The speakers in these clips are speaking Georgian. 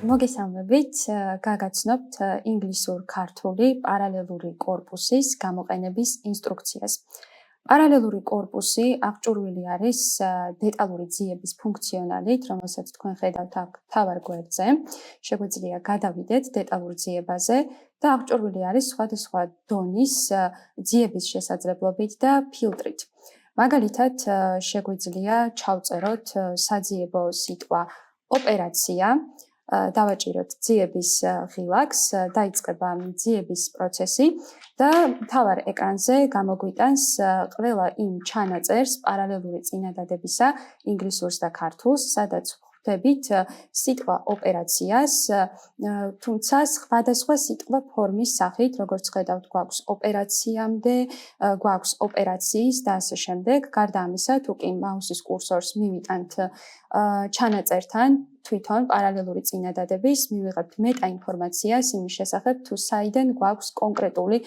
მოგესალმებით, გაგაცნობთ ინგლისურ-ქართული პარალელური კორპუსის გამოყენების ინსტრუქციას. პარალელური კორპუსი აღჭურვილი არის დეტალური ძიების ფუნქციონალით, რომელსაც თქვენ ხედავთ აქ მთავარ გვერდზე. შეგვიძლია გადავიდეთ დეტალურ ძიებაზე და აღჭურვილი არის სხვადასხვა დონის ძიების შესაძლებლობით და ფილტრით. მაგალითად, შეგვიძლია ჩავწეროთ საძიებო სიტყვა ოპერაცია. დავაჭიროთ ძიების ღილაკს, დაიწყება ძიების პროცესი და მთავარ ეკრანზე გამოგვიტანს ყველა იმ ჩანაწერს პარალელური წინადადებისა ინგლისურს და ქართულს, სადაც ხვდებით სიტყვა ოპერაციას, თუმცა სხვადასხვა სიტყვა ფორმის სახით, როგორც ხედავთ, გვაქვს ოპერაციამდე, გვაქვს ოპერაციის და ასე შემდეგ. გარდა ამისა, თუ კი მაუსის კურსორს მივიტანთ ჩანაწერთან, თვითონ პარალელური წინადადების მივიღებთ მეტა ინფორმაციას იმის შესახებ, თუ საიდან გვაქვს კონკრეტული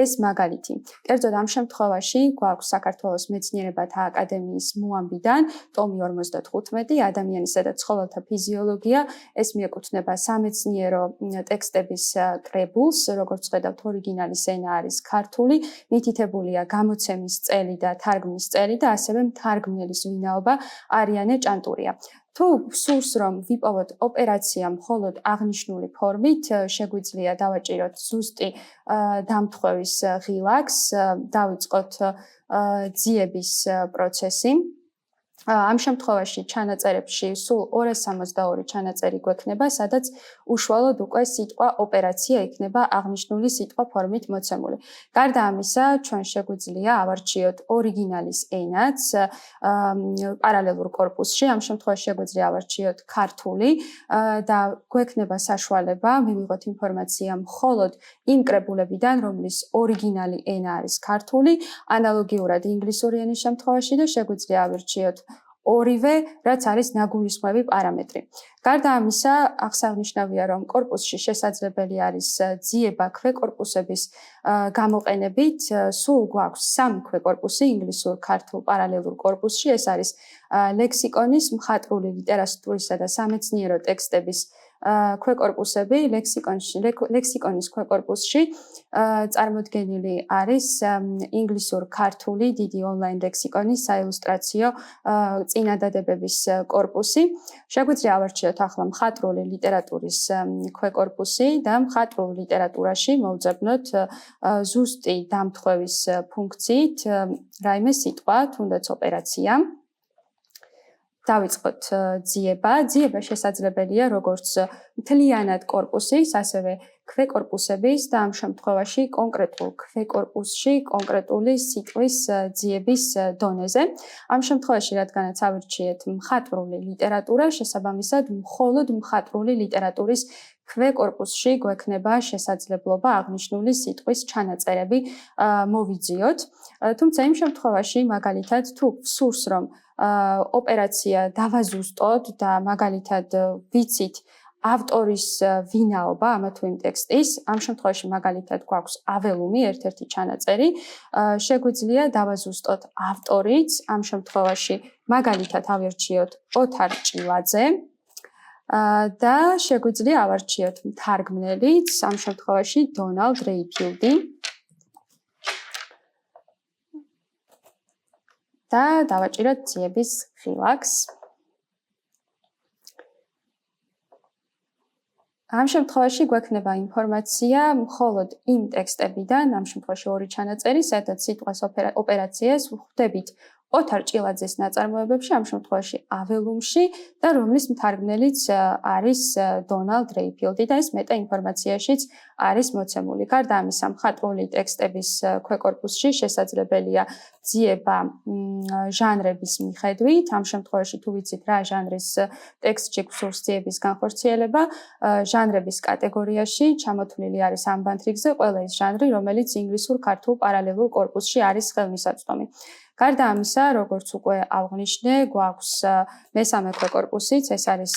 ეს მაგალითი. კერძოდ ამ შემთხვევაში გვაქვს საქართველოს მეცნიერებათა აკადემიის მოამბიდან ტომი 55 ადამიანისა და ცხოველთა ფიზიოლოგია. ეს მიეკუთვნება სამეცნიერო ტექსტების კრებულს, როგორც ხედავთ, ორიგინალის ენა არის ქართული, მითითებულია გამოცემის წელი და თარგმნის წელი და ასევე მთარგმნელის ვინაობა არიანე ჭანტურია. თუ სურს რომ ვიპოვოთ ოპერაცია მხოლოდ აღნიშნული ფორმით, შეგვიძლია დავაჭიროთ ზუსტი დამთხვევის ღილაკს, დავიწყოთ ძიების პროცესი. ამ შემთხვევაში ჩანაწერებში სულ 262 ჩანაწერი გვექნება, სადაც უშუალოდ უკვე სიტყვა ოპერაცია იქნება აღნიშნული სიტყვა ფორმით მოცემული. გარდა ამისა, ჩვენ შეგვიძლია ავარჩიოთ ორიგინალის ენაც პარალელურ კორპუსში, ამ შემთხვევაში შეგვიძლია ავარჩიოთ ქართული და გვექნება საშუალება მივიღოთ ინფორმაცია მხოლოდ იმ კრებულებიდან, რომლის ორიგინალი ენა არის ქართული, ანალოგიურად ინგლისური ენის შემთხვევაში და შეგვიძლია ავარჩიოთ ორივე, რაც არის ნაგულისხმევი პარამეტრი. გარდა ამისა, აღსანიშნავია, რომ კორპუსში შესაძლებელი არის ძიება ქვეკორპუსების გამოყენებით. სულ გვაქვს 3 ქვეკორპუსი ინგლისურ-ქართულ პარალელურ კორპუსში. ეს არის ლექსიკონის, მხატვრული ლიტერატურისა და სამეცნიერო ტექსტების ქვეკორპუსები. ლექსიკონის ქვეკორპუსში წარმოდგენილი არის ინგლისურ-ქართული დიდი ონლაინ ლექსიკონის საილუსტრაციო წინადადებების კორპუსი. შეგვიძლია ავარჩიოთ ახლა მხატვრული ლიტერატურის ქვეკორპუსი და მხატვრულ ლიტერატურაში მოვძებნოთ ზუსტი დამთხვევის ფუნქციით რაიმე სიტყვა, თუნდაც ოპერაცია. დავიწყოთ ძიება. ძიება შესაძლებელია როგორც მთლიანად კორპუსის, ასევე ქვეკორპუსების და ამ შემთხვევაში კონკრეტულ ქვეკორპუსში კონკრეტული სიტყვის ძიების დონეზე. ამ შემთხვევაში, რადგანაც ავირჩიეთ მხატვრული ლიტერატურა, შესაბამისად მხოლოდ მხატვრული ლიტერატურის ქვეკორპუსში გვექნება შესაძლებლობა აღნიშნული სიტყვის ჩანაწერები მოვიძიოთ. თუმცა იმ შემთხვევაში, მაგალითად, თუ სურს რომ ოპერაცია დავაზუსტოთ და მაგალითად ვიცით ავტორის ვინაობა ამა თუ იმ ტექსტის, ამ შემთხვევაში მაგალითად გვაქვს აველუმი, ერთ-ერთი ჩანაწერი, შეგვიძლია დავაზუსტოთ ავტორიც, ამ შემთხვევაში მაგალითად ავირჩიოთ ოთარ ჭილაძე და შეგვიძლია ავარჩიოთ მთარგმნელიც, ამ შემთხვევაში დონალდ რეიფილდი. და დავაჭიროთ ძიების ღილაკს. ამ შემთხვევაში გვექნება ინფორმაცია მხოლოდ იმ ტექსტებიდან, ამ შემთხვევაში 2 ჩანაწერი, სადაც სიტყვას ოპერაციას ხვდებით ოთარ ჭილაძეს ნაწარმოებებში, ამ შემთხვევაში აველუმში და რომლის მთარგმნელიც არის დონალდ რეიფილდი და ეს მეტა ინფორმაციაშიც არის მოცემული. გარდა ამისა, მხატვრული ტექსტების ქვეკორპუსში შესაძლებელია ძიება ჟანრების მიხედვით. ამ შემთხვევაში თუ ვიცით რა ჟანრის ტექსტში გსურს ძიების განხორციელება, ჟანრების კატეგორიაში ჩამოთვლილი არის ამბანთრიგზე ყველა ის ჟანრი, რომელიც ინგლისურ-ქართულ პარალელურ კორპუსში არის ხელმისაწვდომი. გარდა ამისა, როგორც უკვე აღვნიშნე, გვაქვს მესამე ქვეკორპუსიც, ეს არის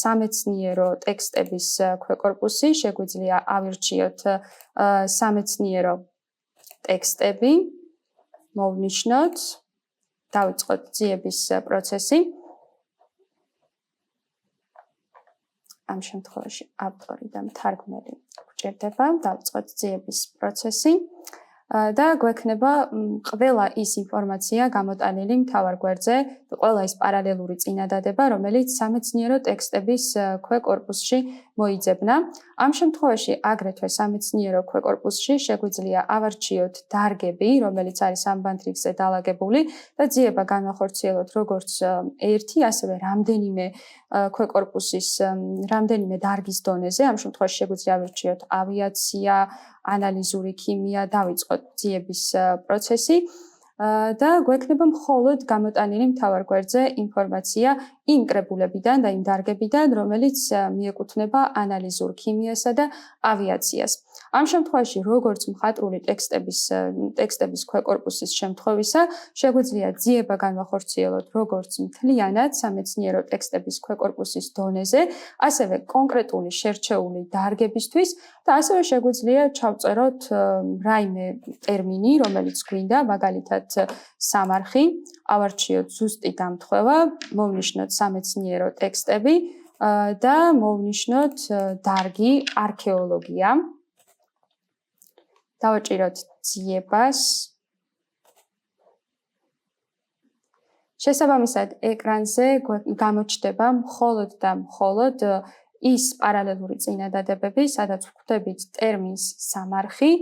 სამეცნიერო ტექსტების ქვეკორპუსი. შეგვიძლია ავირჩიოთ სამეცნიერო ტექსტები, მოვნიშნოთ, დავიწყოთ ძიების პროცესი. ამ შემთხვევაში ავტორი და მთარგმნელი გვჭირდება, დავიწყოთ ძიების პროცესი. და გვექნება ყველა ის ინფორმაცია გამოტანილი მთავარ გვერდზე, ყველა ის პარალელური წინადადება, რომელიც სამეცნიერო ტექსტების ქვეკორპუსში მოიძებნა. ამ შემთხვევაში აგრეთვე სამეცნიერო ქვეკორპუსში შეგვიძლია ავარჩიოთ დარგები, რომელიც არის ამ ბანდრიგზე დალაგებული და ძიება განვახორციელოთ როგორც ერთი, ასევე რამდენიმე ქვეკორპუსის რამდენიმე დარგის დონეზე. ამ შემთხვევაში შეგვიძლია ავარჩიოთ ავიაცია, ანალიზური ქიმია, დავიწყოთ ძიების პროცესი და გვექნება მხოლოდ გამოტანილი მთავარ გვერდზე ინფორმაცია იმ კრებულებიდან და იმ დარგებიდან, რომელიც მიეკუთვნება ანალიზურ ქიმიასა და ავიაციას. ამ შემთხვევაში, როგორც მხატვრული ტექსტების ქვეკორპუსის შემთხვევისა, შეგვიძლია ძიება განვახორციელოთ როგორც მთლიანად სამეცნიერო ტექსტების ქვეკორპუსის დონეზე, ასევე კონკრეტული შერჩეული დარგებისთვის და ასევე შეგვიძლია ჩავწეროთ რაიმე ტერმინი, რომელიც გვინდა, მაგალითად სამარხი, ავარჩიოთ ზუსტი დამთხევა, მოვნიშნოთ სამეცნიერო ტექსტები და მოვნიშნოთ დარგი არქეოლოგია. დავაჭიროთ ძიებას. შესაბამისად, ეკრანზე გამოჩნდება მხოლოდ და მხოლოდ ის პარალელური წინადადებები, სადაც ვხვდებით ტერმინს სამარხი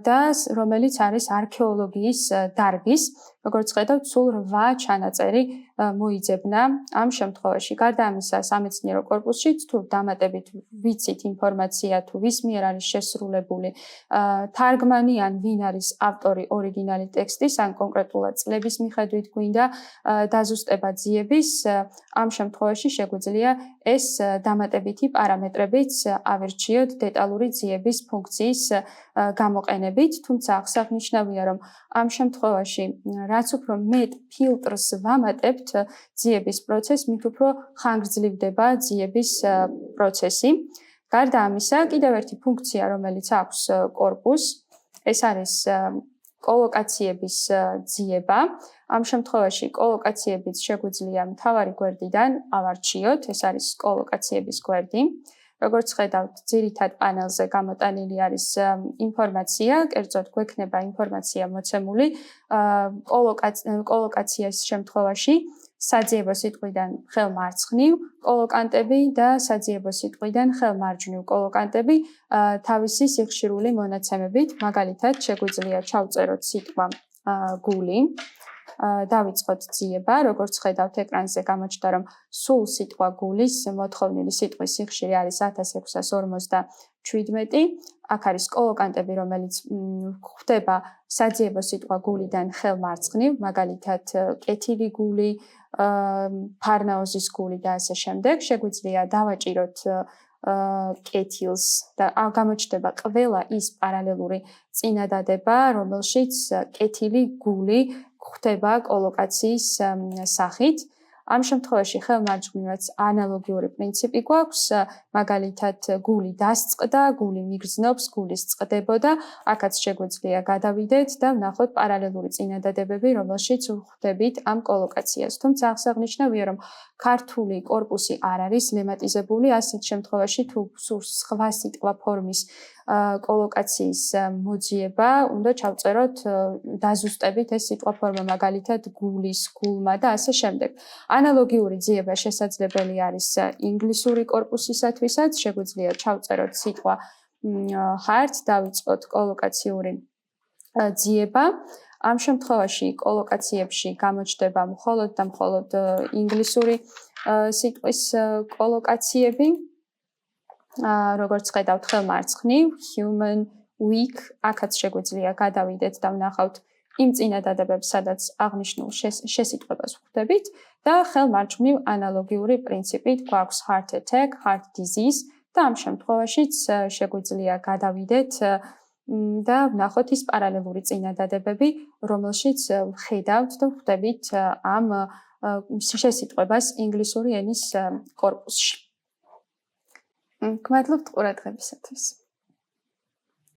და რომელიც არის არქეოლოგიის დარგის. როგორც ხედავთ, სულ 8 ჩანაწერი მოიძებნა ამ შემთხვევაში. გარდა ამისა, სამეცნიერო კორპუსშიც თუ დამატებით ვიცით ინფორმაცია, თუ ვის მიერ არის შესრულებული თარგმანი ან ვინ არის ავტორი ორიგინალი ტექსტის, ან კონკრეტულად წლების მიხედვით გვინდა დაზუსტება ძიების, ამ შემთხვევაში შეგვიძლია ეს დამატებითი პარამეტრებიც ავირჩიოთ დეტალური ძიების ფუნქციის გამოყენებით, თუმცა აღსანიშნავია, რომ ამ შემთხვევაში რაც უფრო მეტ ფილტრს ვამატებთ ძიების პროცესს, მით უფრო ხანგრძლივდება ძიების პროცესი. გარდა ამისა, კიდევ ერთი ფუნქცია, რომელიც აქვს კორპუსს, ეს არის კოლოკაციების ძიება. ამ შემთხვევაში კოლოკაციებიც შეგვიძლია მთავარი გვერდიდან ავარჩიოთ, ეს არის კოლოკაციების გვერდი. როგორც ხედავთ, ძირითად პანელზე გამოტანილი არის ინფორმაცია, კერძოდ გვექნება ინფორმაცია მოცემული კოლოკაციის შემთხვევაში საძიებო სიტყვიდან ხელმარცხნივ კოლოკანტები და საძიებო სიტყვიდან ხელმარჯვნივ კოლოკანტები თავისი სიხშირული მონაცემებით, მაგალითად, შეგვიძლია ჩავწეროთ სიტყვა გული. დავიწყოთ ძიება, როგორც ხედავთ ეკრანზე გამოჩნდა, რომ სულ სიტყვა გულის მოთხოვნილი სიტყვის სიხშირე არის 1657. აქ არის კოლოკანტები, რომელიც გვხვდება საძიებო სიტყვა გულიდან ხელმარცხნივ, მაგალითად კეთილი გული, ფარნაოზის გული და ასე შემდეგ. შეგვიძლია დავაჭიროთ კეთილს და გამოჩნდება ყველა ის პარალელური წინადადება, რომელშიც კეთილი გული გვხვდება კოლოკაციის სახით. ამ შემთხვევაში ხელმარჯვნივაც ანალოგიური პრინციპი გვაქვს, მაგალითად გული დასწყდა, გული მიგრძნობს, გულის წყდებოდა, აქაც შეგვიძლია გადავიდეთ და ვნახოთ პარალელური წინადადებები, რომელშიც ვხვდებით ამ კოლოკაციას. თუმცა აღსანიშნავია, რომ ქართული კორპუსი არ არის ლემატიზებული, ასეთ შემთხვევაში თუ სურს სხვა სიტყვა ფორმის კოლოკაციის მოძიება, უნდა ჩავწეროთ დაზუსტებით ეს სიტყვა ფორმა, მაგალითად გულის, გულმა და ასე შემდეგ. ანალოგიური ძიება შესაძლებელი არის ინგლისური კორპუსისათვისაც, შეგვიძლია ჩავწეროთ სიტყვა heart, დავიწყოთ კოლოკაციური ძიება. ამ შემთხვევაში კოლოკაციებში გამოჩნდება მხოლოდ და მხოლოდ ინგლისური სიტყვის კოლოკაციები. როგორც ხედავთ, ხელმარცხნივ, human, weak, აქაც შეგვიძლია გადავიდეთ და ვნახავთ იმ წინადადებებს, სადაც აღნიშნულ შესიტყვებას ვხვდებით და ხელმარჯვნივ ანალოგიური პრინციპით გვაქვს heart attack, heart disease და ამ შემთხვევაშიც შეგვიძლია გადავიდეთ და ვნახოთ ის პარალელური წინადადებები, რომელშიც ვხედავთ და ვხვდებით ამ შესიტყვებას ინგლისური ენის კორპუსში. გმადლობთ ყურადღებისათვის.